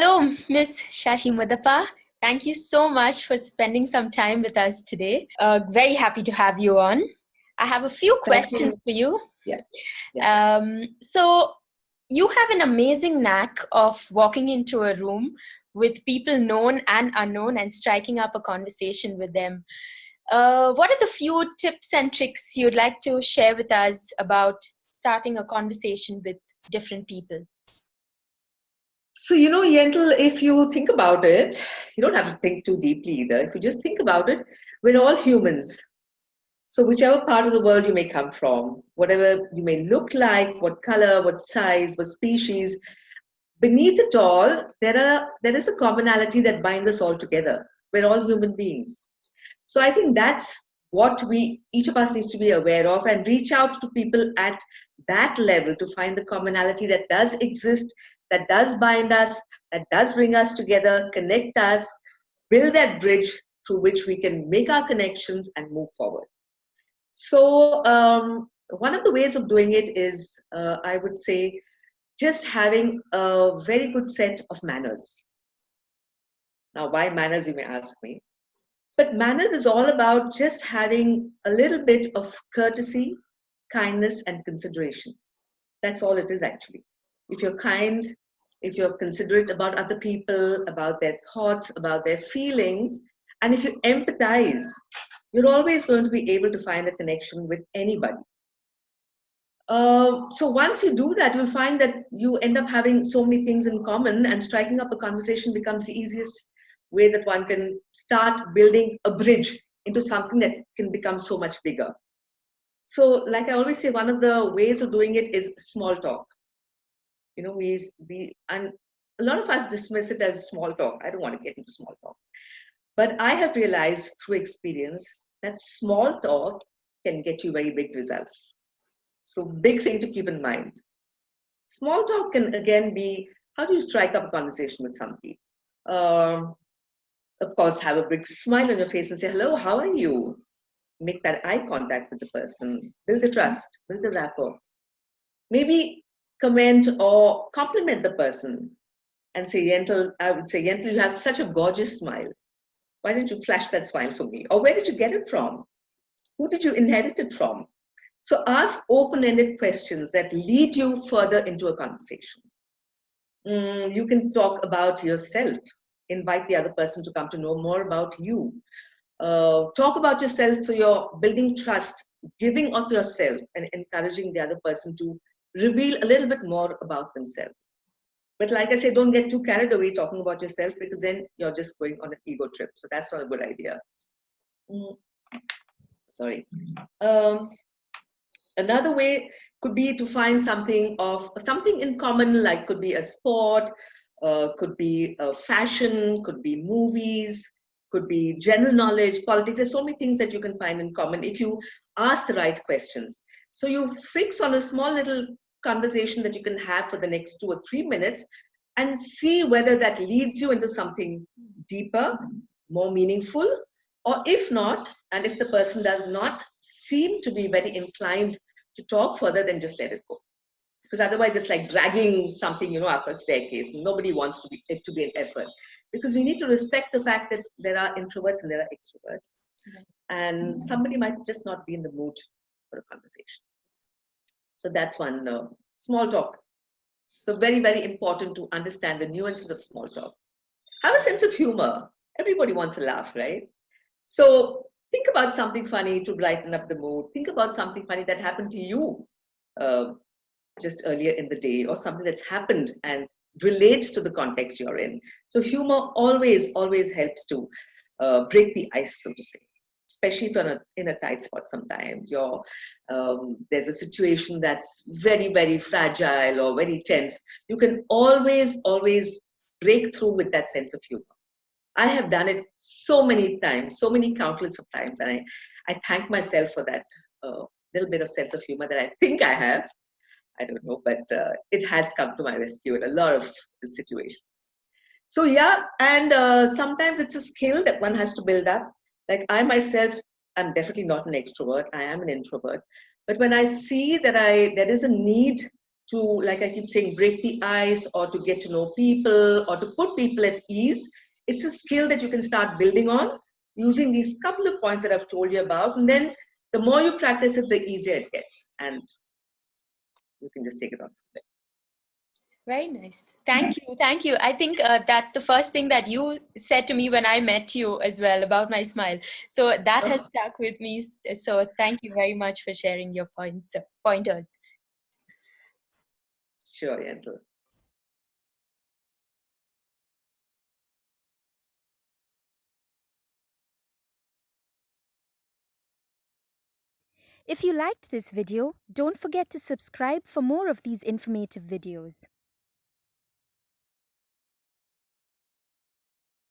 Hello, Miss Shashi Muddappa. Thank you so much for spending some time with us today. Very happy to have you on. I have a few Thank questions you. for you. Yeah. So, you have an amazing knack of walking into a room with people known and unknown and striking up a conversation with them. What are the few tips and tricks you'd like to share with us about starting a conversation with different people? So, Yentel, if you think about it, you don't have to think too deeply either. If you just think about it, we're all humans. So, whichever part of the world you may come from, whatever you may look like, what color, what size, what species, beneath it all, there is a commonality that binds us all together. We're all human beings. So I think that's what each of us needs to be aware of and reach out to people at that level to find the commonality that does exist, that does bind us, that does bring us together, connect us, build that bridge through which we can make our connections and move forward. So one of the ways of doing it is, I would say, just having a very good set of manners. Now, why manners, you may ask me? But manners is all about just having a little bit of courtesy, kindness, and consideration. That's all it is actually. If you're kind, if you're considerate about other people, about their thoughts, about their feelings, and if you empathize, you're always going to be able to find a connection with anybody. So once you do that, you'll find that you end up having so many things in common, and striking up a conversation becomes the easiest way that one can start building a bridge into something that can become so much bigger. So, like I always say, one of the ways of doing it is small talk. And a lot of us dismiss it as small talk. I don't want to get into small talk. But I have realized through experience that small talk can get you very big results. So, big thing to keep in mind. Small talk can again be, how do you strike up a conversation with somebody? Of course, have a big smile on your face and say, hello, how are you? Make that eye contact with the person, build the trust, build the rapport. Maybe comment or compliment the person and say, Yentel, I would say, Yentel, you have such a gorgeous smile. Why don't you flash that smile for me? Or where did you get it from? Who did you inherit it from? So ask open-ended questions that lead you further into a conversation. You can talk about yourself, invite the other person to come to know more about you. Talk about yourself so you're building trust, giving of yourself and encouraging the other person to reveal a little bit more about themselves. But like I say, don't get too carried away talking about yourself, because then you're just going on an ego trip. So that's not a good idea. Sorry. Another way could be to find something in common, like could be a sport, could be fashion, could be movies, could be general knowledge, politics. There's so many things that you can find in common if you ask the right questions. So you fix on a small little conversation that you can have for the next 2 or 3 minutes and see whether that leads you into something deeper, more meaningful, or if not, and if the person does not seem to be very inclined to talk further, then just let it go. Because otherwise it's like dragging something, up a staircase. Nobody wants it to be an effort. Because we need to respect the fact that there are introverts and there are extroverts. And somebody might just not be in the mood for a conversation. So that's one small talk. So very, very important to understand the nuances of small talk. Have a sense of humor. Everybody wants a laugh, right? So think about something funny to brighten up the mood. Think about something funny that happened to you just earlier in the day, or something that's happened and relates to the context you're in. So humor always, always helps to break the ice, so to say. Especially if you're in a tight spot sometimes. There's a situation that's very, very fragile or very tense. You can always, always break through with that sense of humor. I have done it so many times, so many countless of times, and I thank myself for that little bit of sense of humor that I think I have. I don't know, but it has come to my rescue in a lot of situations. So yeah, and sometimes it's a skill that one has to build up. Like I myself, I'm definitely not an extrovert. I am an introvert. But when I see that there is a need to, like I keep saying, break the ice or to get to know people or to put people at ease. It's a skill that you can start building on using these couple of points that I've told you about. And then the more you practice it, the easier it gets. And you can just take it on from there. Very nice. Thank you. Thank you. I think that's the first thing that you said to me when I met you as well about my smile. So that has Oh, stuck with me. So thank you very much for sharing your pointers. sure, Andrew. If you liked this video, don't forget to subscribe for more of these informative videos.